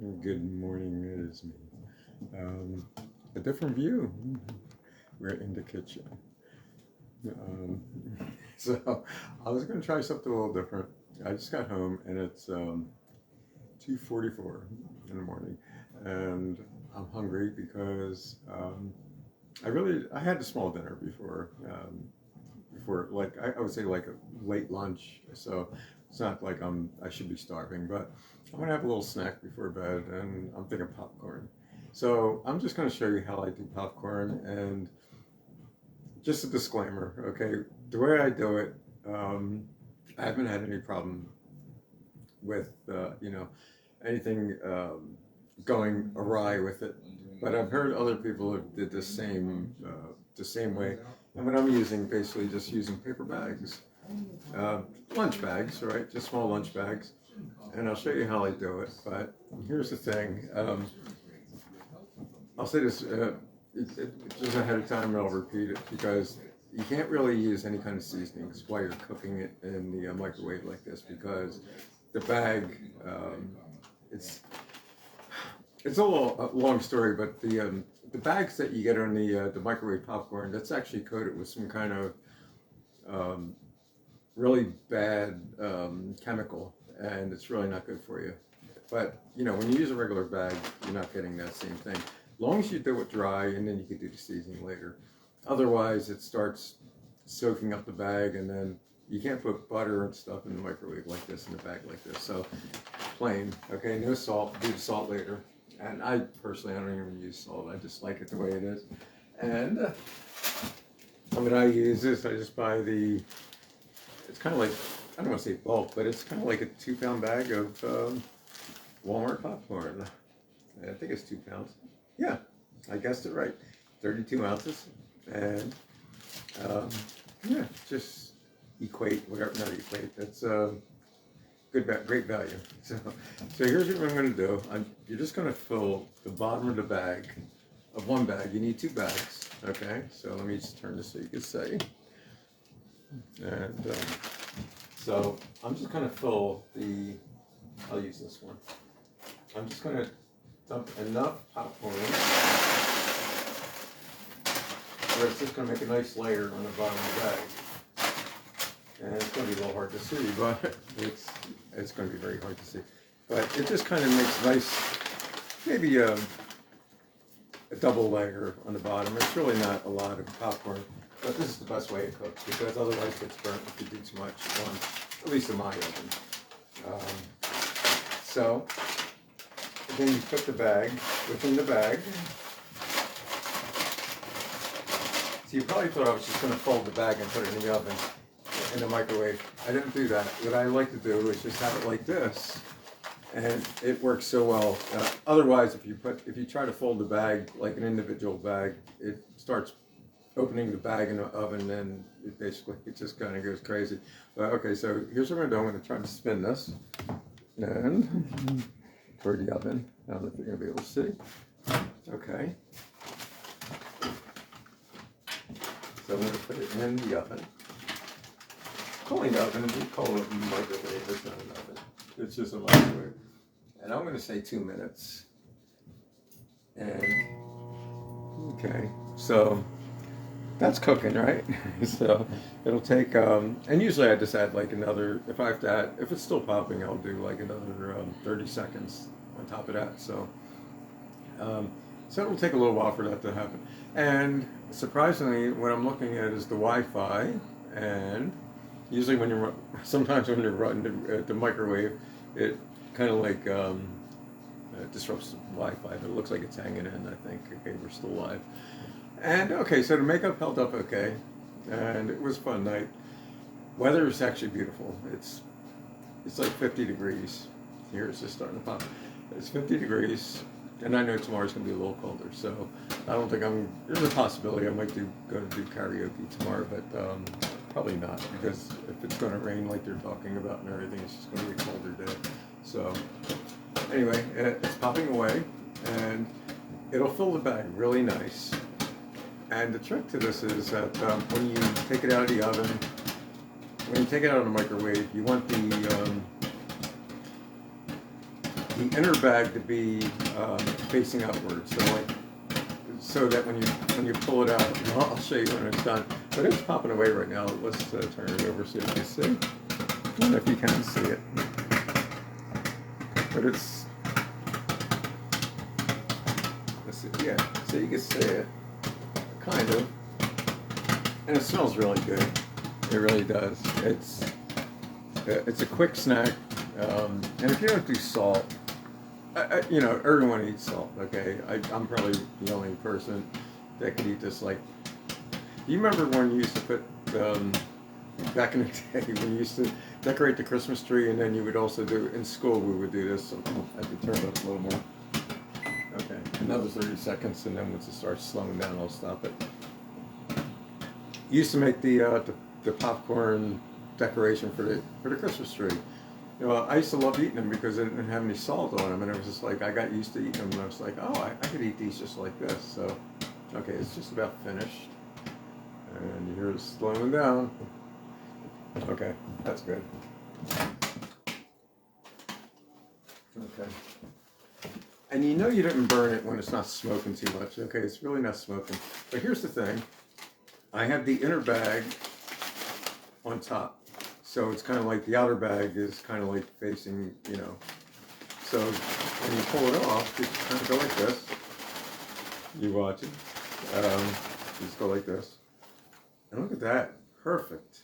Good morning, it is me. A different view. We're in the kitchen. Um, so I was going to try something a little different. I just got home and it's 2:44 in the morning, and I'm hungry because I had a small dinner before like I would say like a late lunch. So it's not like I should be starving, but I'm gonna have a little snack before bed, and I'm thinking popcorn. So I'm just gonna show you how I do popcorn, and just a disclaimer, okay? The way I do it, I haven't had any problem with anything going awry with it, but I've heard other people have did the same way. And what I'm using, basically just using paper bags, lunch bags, right? Just small lunch bags. And I'll show you how I do it. But here's the thing. I'll say this just ahead of time, and I'll repeat it because you can't really use any kind of seasonings while you're cooking it in the microwave like this, because the bag, it's it's a little long story, but the bags that you get on the microwave popcorn, that's actually coated with some kind of um, really bad chemical, and it's really not good for you. But when you use a regular bag, you're not getting that same thing. As long as you do it dry, and then you can do the seasoning later. Otherwise, it starts soaking up the bag, and then you can't put butter and stuff in the microwave like this, in a bag like this. So plain, okay, no salt. Do the salt later. And I personally, I don't even use salt. I just like it the way it is. And what I use is I just buy it's kind of like, I don't want to say bulk, but it's kind of like a 2-pound bag of Walmart popcorn. I think it's 2 pounds. Yeah, I guessed it right. 32 ounces. And yeah, just equate, whatever, not equate. That's great value. So here's what I'm going to do. You're just going to fill the bottom of the bag of one bag. You need 2 bags. Okay, so let me just turn this so you can see. And so I'm just going to fill I'll use this one. I'm just going to dump enough popcorn where it's just going to make a nice layer on the bottom of the bag. And it's going to be a little hard to see, but it's going to be very hard to see. But it just kind of makes nice, maybe a double layer on the bottom. It's really not a lot of popcorn, but this is the best way to cook, because otherwise it gets burnt if you do too much at once, at least in my oven. So then you put the bag within the bag. So you probably thought I was just going to fold the bag and put it in the oven, in the microwave. I didn't do that. What I like to do is just have it like this, and it works so well. Otherwise, if you try to fold the bag like an individual bag, it starts opening the bag in the oven, and it just kind of goes crazy. But okay, so here's what I'm going to do. I'm going to try to spin this and toward the oven. I don't know if you're going to be able to see. Okay. So I'm going to put it in the oven. Calling the oven, we call it a microwave. It's not an oven. It's just a microwave. And I'm going to say 2 minutes. And okay, so that's cooking, right? So it'll take, and usually I just add like another, if I have to add, if it's still popping, I'll do like another 30 seconds on top of that. So it'll take a little while for that to happen. And surprisingly, what I'm looking at is the Wi-Fi, and usually sometimes when you're running the microwave, it kind of like disrupts the Wi-Fi, but it looks like it's hanging in, I think. Okay, we're still live. And okay, so the makeup held up okay, and it was a fun night. Weather is actually beautiful. It's like 50 degrees. Here it's just starting to pop. It's 50 degrees, and I know tomorrow's going to be a little colder, so I don't think there's a possibility I might go to do karaoke tomorrow, but probably not, because if it's going to rain like they're talking about and everything, it's just going to be a colder day. So anyway, it's popping away, and it'll fill the bag really nice. And the trick to this is that when you take it out of the oven, when you take it out of the microwave, you want the inner bag to be facing upwards. So like, so that when you pull it out, I'll show you when it's done. But it's popping away right now. Let's turn it over so you can see. I don't know if you can see it, but it's, let's see, yeah, so you can see it, kind of, and it smells really good. It really does. It's a quick snack, and if you don't do salt, you know, everyone eats salt. Okay, I'm probably the only person that could eat this. Like, do you remember when you used to put back in the day when you used to decorate the Christmas tree, and then you would also do in school? We would do this. So I have to turn it up a little more. Okay, another 30 seconds, and then once it starts slowing down, I'll stop it. You used to make the popcorn decoration for the Christmas tree. You know, I used to love eating them because they didn't have any salt on them, and it was just like I got used to eating them, and I was like, oh, I could eat these just like this. So, okay, it's just about finished, and you hear it slowing down. Okay, that's good. Okay, and you know you didn't burn it when it's not smoking too much. Okay, it's really not smoking. But here's the thing: I have the inner bag on top. So it's kind of like the outer bag is kind of like facing, you know. So when you pull it off, you kind of go like this. You watch it. Just go like this. And look at that. Perfect.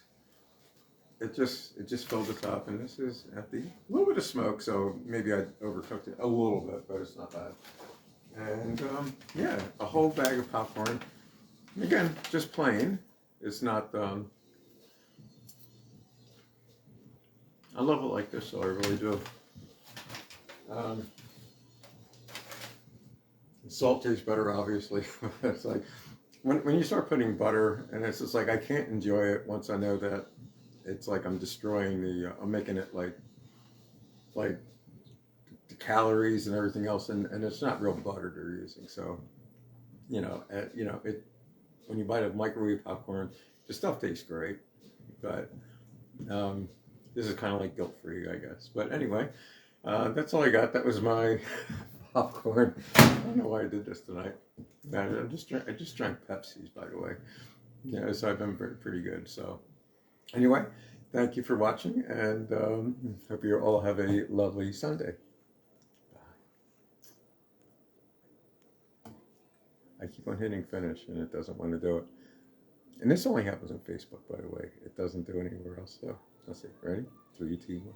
It just filled the top, and this is empty. A little bit of smoke, so maybe I overcooked it a little bit, but it's not bad. And yeah, a whole bag of popcorn. Again, just plain. It's not I love it like this, so I really do. Salt tastes better, obviously. It's like when you start putting butter, and it's just like I can't enjoy it once I know that it's like I'm destroying I'm making it like the calories and everything else, and it's not real butter they're using. So you know, it when you buy the microwave popcorn, the stuff tastes great, but this is kind of like guilt-free, I guess. But anyway, that's all I got. That was my popcorn. I don't know why I did this tonight. I just drank Pepsis, by the way. Yeah, so I've been pretty good. So anyway, thank you for watching, and hope you all have a lovely Sunday. Bye. I keep on hitting finish, and it doesn't want to do it. And this only happens on Facebook, by the way. It doesn't do anywhere else. So let's see. Ready? 3, 2, 1.